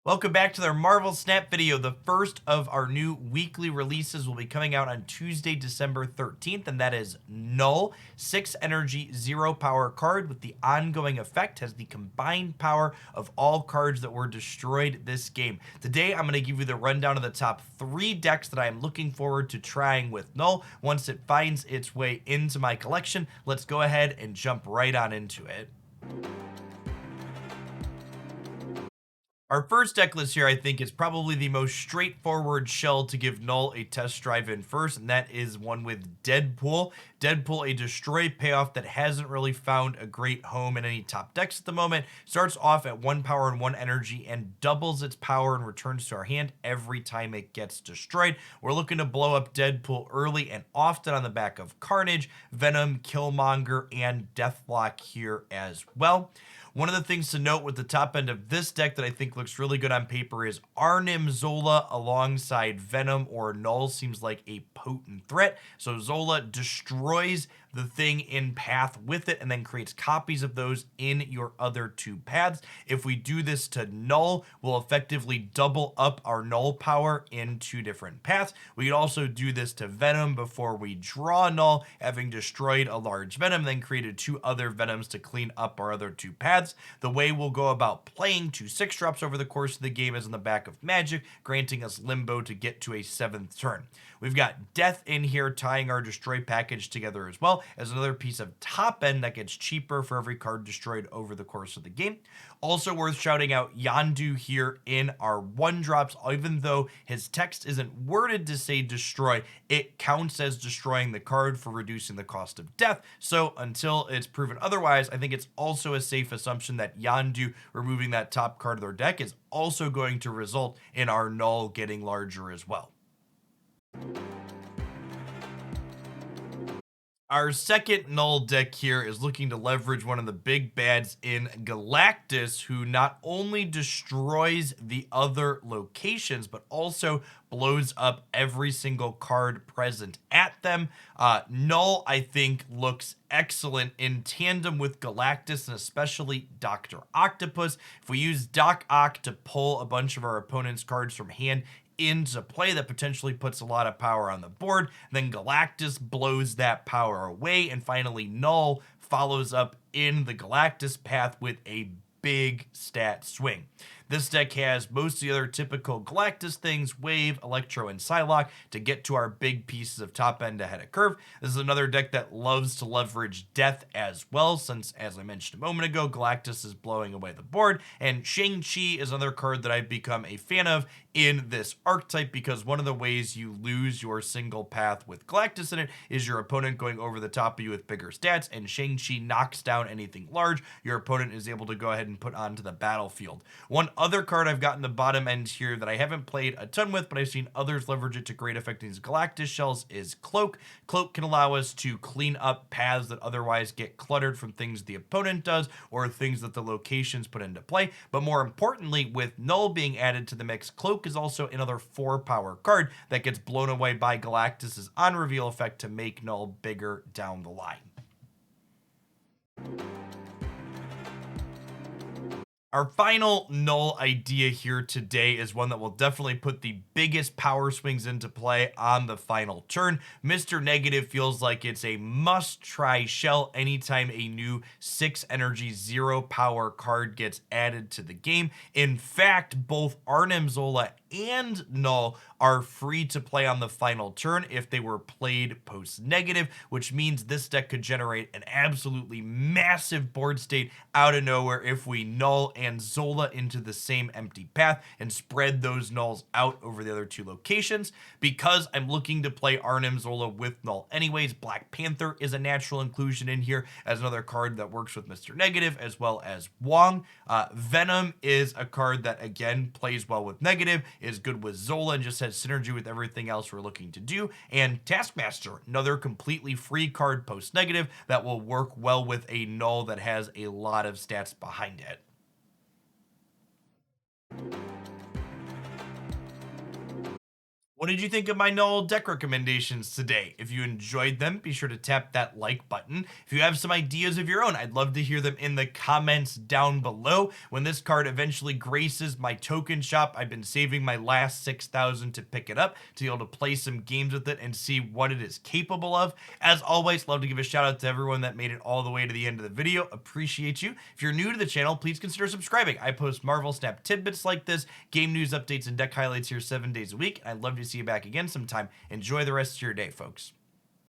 Welcome back to their Marvel Snap video. The first of our new weekly releases will be coming out on Tuesday, December 13th, and that is Null. 6 energy, 0 power card with the ongoing effect has the combined power of all cards that were destroyed this game. Today, I'm going to give you the rundown of the top 3 decks that I am looking forward to trying with Null. Once it finds its way into my collection, let's go ahead and jump right on into it. Our first deck list here, I think, is probably the most straightforward shell to give Null a test drive in first, and that is one with Deadpool. Deadpool, a destroy payoff that hasn't really found a great home in any top decks at the moment, starts off at 1 power and 1 energy and doubles its power and returns to our hand every time it gets destroyed. We're looking to blow up Deadpool early and often on the back of Carnage, Venom, Killmonger, and Deathlock here as well. One of the things to note with the top end of this deck that I think looks really good on paper is Arnim Zola alongside Venom or Null seems like a potent threat. So Zola destroys the thing in path with it and then creates copies of those in your other 2 paths. If we do this to Null, we'll effectively double up our Null power in 2 different paths. We could also do this to Venom before we draw Null, having destroyed a large Venom, then created 2 other Venoms to clean up our other 2 paths. The way we'll go about playing 2 6-drops over the course of the game is on the back of Magic, granting us Limbo to get to a 7th turn. We've got Death in here, tying our Destroy package together as well as another piece of top end that gets cheaper for every card destroyed over the course of the game. Also worth shouting out Yondu here in our 1-drops. Even though his text isn't worded to say destroy, it counts as destroying the card for reducing the cost of death. So until it's proven otherwise, I think it's also a safe assumption that Yondu removing that top card of their deck is also going to result in our Null getting larger as well. Our second Null deck here is looking to leverage one of the big bads in Galactus, who not only destroys the other locations, but also blows up every single card present at them. Null, I think, looks excellent in tandem with Galactus and especially Dr. Octopus. If we use Doc Ock to pull a bunch of our opponent's cards from hand into play, that potentially puts a lot of power on the board. Then Galactus blows that power away, and finally Null follows up in the Galactus path with a big stat swing. This deck has most of the other typical Galactus things, Wave, Electro, and Psylocke to get to our big pieces of top end ahead of curve. This is another deck that loves to leverage Death as well, since, as I mentioned a moment ago, Galactus is blowing away the board, and Shang-Chi is another card that I've become a fan of in this archetype, because one of the ways you lose your single path with Galactus in it is your opponent going over the top of you with bigger stats, and Shang-Chi knocks down anything large your opponent is able to go ahead and put onto the battlefield. One other card I've got in the bottom end here that I haven't played a ton with, but I've seen others leverage it to great effect in these Galactus shells is Cloak. Cloak can allow us to clean up paths that otherwise get cluttered from things the opponent does or things that the locations put into play. But more importantly, with Null being added to the mix, Cloak is also another 4-power card that gets blown away by Galactus's on-reveal effect to make Null bigger down the line. Our final Null idea here today is one that will definitely put the biggest power swings into play on the final turn. Mr. Negative feels like it's a must-try shell anytime a new 6 energy, 0 power card gets added to the game. In fact, both Arnim Zola and Null are free to play on the final turn if they were played post-negative, which means this deck could generate an absolutely massive board state out of nowhere if we Null and Zola into the same empty path and spread those Nulls out over the other 2 locations. Because I'm looking to play Arnim Zola with Null anyways, Black Panther is a natural inclusion in here as another card that works with Mr. Negative, as well as Wong. Venom is a card that, again, plays well with Negative, is good with Zola, and just has synergy with everything else we're looking to do. And Taskmaster, another completely free card post-negative that will work well with a Null that has a lot of stats behind it. What did you think of my Null deck recommendations today? If you enjoyed them, be sure to tap that like button. If you have some ideas of your own, I'd love to hear them in the comments down below. When this card eventually graces my token shop, I've been saving my last 6,000 to pick it up to be able to play some games with it and see what it is capable of. As always, love to give a shout out to everyone that made it all the way to the end of the video. Appreciate you. If you're new to the channel, please consider subscribing. I post Marvel Snap tidbits like this, game news updates, and deck highlights here 7 days a week. I'd love to see you back again sometime. Enjoy the rest of your day, folks.